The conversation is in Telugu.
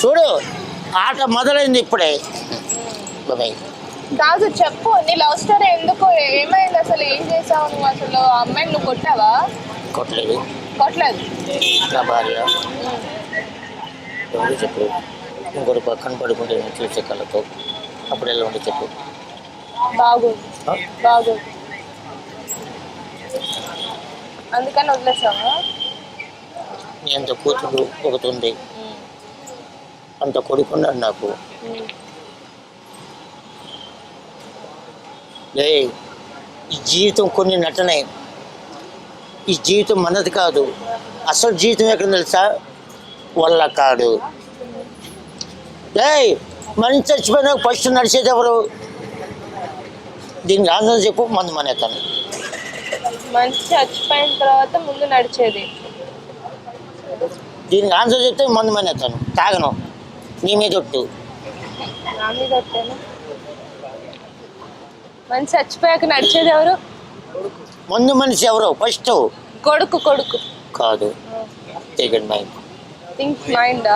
చూడు ఆట మొదలైంది ఇప్పుడే. బాబాయ్ కాదు చెప్పు, నీ లవ్ స్టోరీ ఎందుకు, ఏమైంది అసలు, ఏం చేసావు నువ్వు అసలు? ఆ అమ్మాయిని నువ్వు కొట్టావా? కొట్టలేదు. కొట్టలేదు. నా భార్య ఎవరు చెప్పు, ఇంకోటి పక్కన పడుకుంటే నేను చూసే కళ్ళతో అప్పుడు ఎలా ఉంటే చెప్పు. బాగోదు బాగోదు, అందుకని వదిలేసావా? నీ అంత కూతురు ఒకటి ఉంది, అంత కొడుకున్నాడు నాకు. ఈ జీవితం కొన్ని నటనే, ఈ జీవితం మనది కాదు. అసలు జీవితం ఎక్కడ తెలుసా? వల్ల కాడు. మనిషి చచ్చిపోయినా ఫస్ట్ నడిచేది ఎవరు? దీనికి ఆన్సర్ చెప్పు. మందు మనేతాను. మనిషి చచ్చిపోయిన తర్వాత ముందు నడిచేది. దీనికి ఆన్సర్ చెప్తే మందు మనేతాను, తాగను. నీ మీద ఒట్టు. నా మీద ఒట్టేనా? మనిషి చచ్చిపోయాక నడిచేది ఎవరు? ముందు మనిషి ఎవరు? ఫస్ట్ కొడుకు. కొడుకు కాదు. Mind think మైండా?